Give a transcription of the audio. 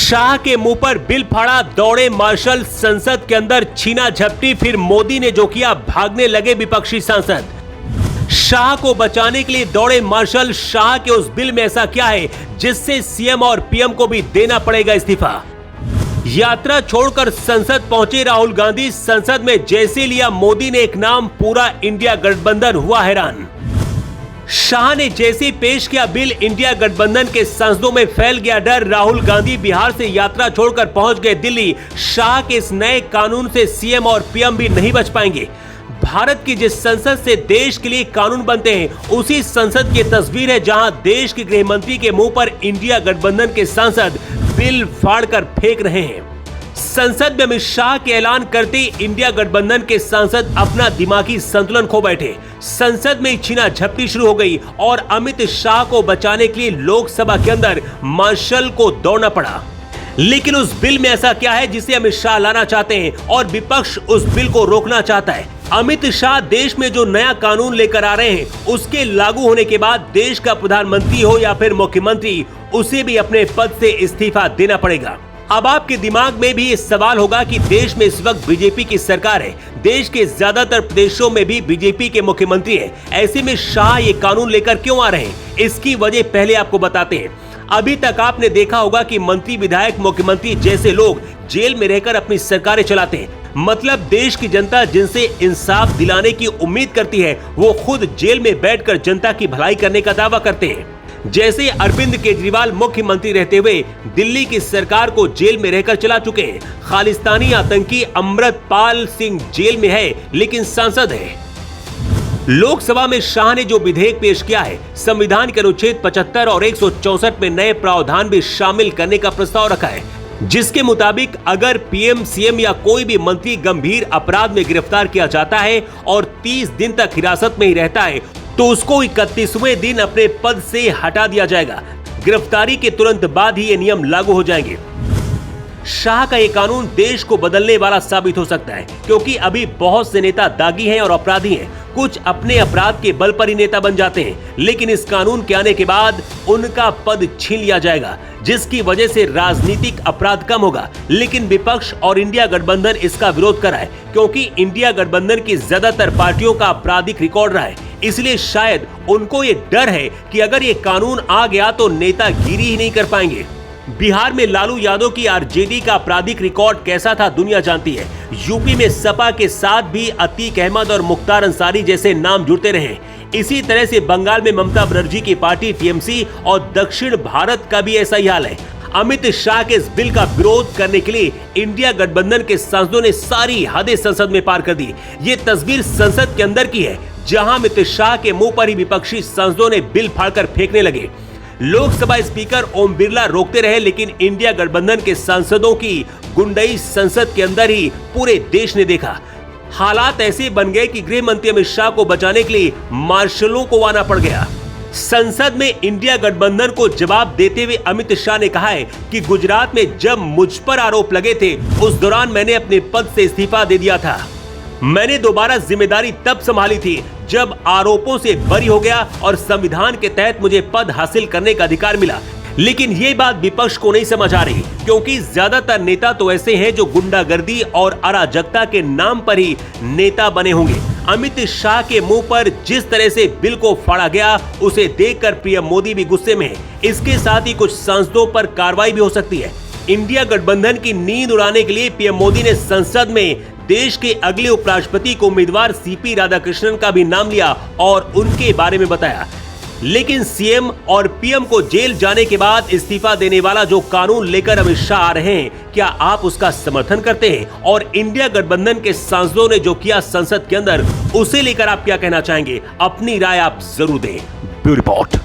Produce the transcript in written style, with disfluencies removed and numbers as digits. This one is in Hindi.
शाह के मुंह पर बिल फाड़ा, दौड़े मार्शल, संसद के अंदर छीना झपटी, फिर मोदी ने जो किया, भागने लगे विपक्षी सांसद। शाह को बचाने के लिए दौड़े मार्शल। शाह के उस बिल में ऐसा क्या है जिससे सीएम और पीएम को भी देना पड़ेगा इस्तीफा। यात्रा छोड़कर संसद पहुंचे राहुल गांधी। संसद में जैसे लिया मोदी ने एक नाम, पूरा इंडिया गठबंधन हुआ हैरान। शाह ने जैसे पेश किया बिल, इंडिया गठबंधन के सांसदों में फैल गया डर। राहुल गांधी बिहार से यात्रा छोड़कर पहुंच गए दिल्ली। शाह के इस नए कानून से सीएम और पीएम भी नहीं बच पाएंगे। भारत की जिस संसद से देश के लिए कानून बनते हैं, उसी संसद की तस्वीर है जहां देश के गृह मंत्री के मुंह पर इंडिया गठबंधन के सांसद बिल फाड़कर फेंक रहे हैं। संसद में अमित शाह के ऐलान करते इंडिया गठबंधन के सांसद अपना दिमागी संतुलन खो बैठे। संसद में छीना झपटी शुरू हो गई और अमित शाह को बचाने के लिए लोकसभा के अंदर मार्शल को दौड़ना पड़ा। लेकिन उस बिल में ऐसा क्या है जिसे अमित शाह लाना चाहते हैं और विपक्ष उस बिल को रोकना चाहता है। अमित शाह देश में जो नया कानून लेकर आ रहे हैं, उसके लागू होने के बाद देश का प्रधानमंत्री हो या फिर मुख्यमंत्री, उसे भी अपने पद से इस्तीफा देना पड़ेगा। अब आपके दिमाग में भी ये सवाल होगा कि देश में इस वक्त बीजेपी की सरकार है, देश के ज्यादातर प्रदेशों में भी बीजेपी के मुख्यमंत्री हैं। ऐसे में शाह ये कानून लेकर क्यों आ रहे हैं, इसकी वजह पहले आपको बताते हैं। अभी तक आपने देखा होगा कि मंत्री, विधायक, मुख्यमंत्री जैसे लोग जेल में रहकर अपनी सरकारें चलाते हैं। मतलब देश की जनता जिनसे इंसाफ दिलाने की उम्मीद करती है, वो खुद जेल में बैठकर जनता की भलाई करने का दावा करते हैं। जैसे अरविंद केजरीवाल मुख्यमंत्री रहते हुए दिल्ली की सरकार को जेल में रहकर चला चुके हैं। खालिस्तानी आतंकी अमृतपाल सिंह जेल में है लेकिन सांसद है। लोकसभा में शाह ने जो विधेयक पेश किया है, संविधान के अनुच्छेद 75 और 164 में नए प्रावधान भी शामिल करने का प्रस्ताव रखा है, जिसके मुताबिक अगर पीएम, सीएम या कोई भी मंत्री गंभीर अपराध में गिरफ्तार किया जाता है और 30 दिन तक हिरासत में ही रहता है, तो उसको 31वें दिन अपने पद से हटा दिया जाएगा। गिरफ्तारी के तुरंत बाद ही ये नियम लागू हो जाएंगे। शाह का ये कानून देश को बदलने वाला साबित हो सकता है, क्योंकि अभी बहुत से नेता दागी हैं और अपराधी हैं। कुछ अपने अपराध के बल पर ही नेता बन जाते हैं, लेकिन इस कानून के आने के बाद उनका पद छीन लिया जाएगा, जिसकी वजह से राजनीतिक अपराध कम होगा। लेकिन विपक्ष और इंडिया गठबंधन इसका विरोध कर रहा है, क्योंकि इंडिया गठबंधन की ज्यादातर पार्टियों का आपराधिक रिकॉर्ड रहा है। इसलिए शायद उनको ये डर है कि अगर ये कानून आ गया तो नेतागिरी ही नहीं कर पाएंगे। बिहार में लालू यादव की आरजेडी का आपराधिक रिकॉर्ड कैसा था दुनिया जानती है। यूपी में सपा के साथ भी अतीक अहमद और मुख्तार अंसारी जैसे नाम जुड़ते रहे। इसी तरह से बंगाल में ममता बनर्जी की पार्टी टीएमसी और दक्षिण भारत का भी ऐसा ही हाल है। अमित शाह के इस बिल का विरोध करने के लिए इंडिया गठबंधन के सांसदों ने सारी हदें संसद में पार कर दी। ये तस्वीर संसद के अंदर की है, जहां अमित शाह के मुंह पर ही विपक्षी सांसदों ने बिल फाड़कर फेंकने लगे। लोकसभा स्पीकर ओम बिरला रोकते रहे, लेकिन इंडिया गठबंधन के सांसदों की गुंडई संसद के अंदर ही पूरे देश ने देखा। हालात ऐसे बन गए कि गृह मंत्री अमित शाह को बचाने के लिए मार्शलों को आना पड़ गया। संसद में इंडिया गठबंधन को जवाब देते हुए अमित शाह ने कहा है कि गुजरात में जब मुझ पर आरोप लगे थे, उस दौरान मैंने अपने पद से इस्तीफा दे दिया था। मैंने दोबारा जिम्मेदारी तब संभाली थी जब आरोपों से बरी हो गया और संविधान के तहत मुझे पद हासिल करने का अधिकार मिला। लेकिन ये बात विपक्ष को नहीं समझ आ रही, क्योंकि ज्यादातर नेता तो ऐसे हैं जो गुंडागर्दी और अराजकता के नाम पर ही नेता बने होंगे। अमित शाह के मुंह पर जिस तरह से बिल को फाड़ा गया, उसे देखकर पीएम मोदी भी गुस्से में है। इसके साथ ही कुछ सांसदों पर कार्रवाई भी हो सकती है। इंडिया गठबंधन की नींद उड़ाने के लिए पीएम मोदी ने संसद में देश के अगले उपराष्ट्रपति को उम्मीदवार सीपी राधाकृष्णन का भी नाम लिया और उनके बारे में बताया। लेकिन सीएम और पीएम को जेल जाने के बाद इस्तीफा देने वाला जो कानून लेकर अमित शाह आ रहे हैं, क्या आप उसका समर्थन करते हैं? और इंडिया गठबंधन के सांसदों ने जो किया संसद के अंदर, उसे लेकर आप क्या कहना चाहेंगे? अपनी राय आप जरूर दें। Bureau report.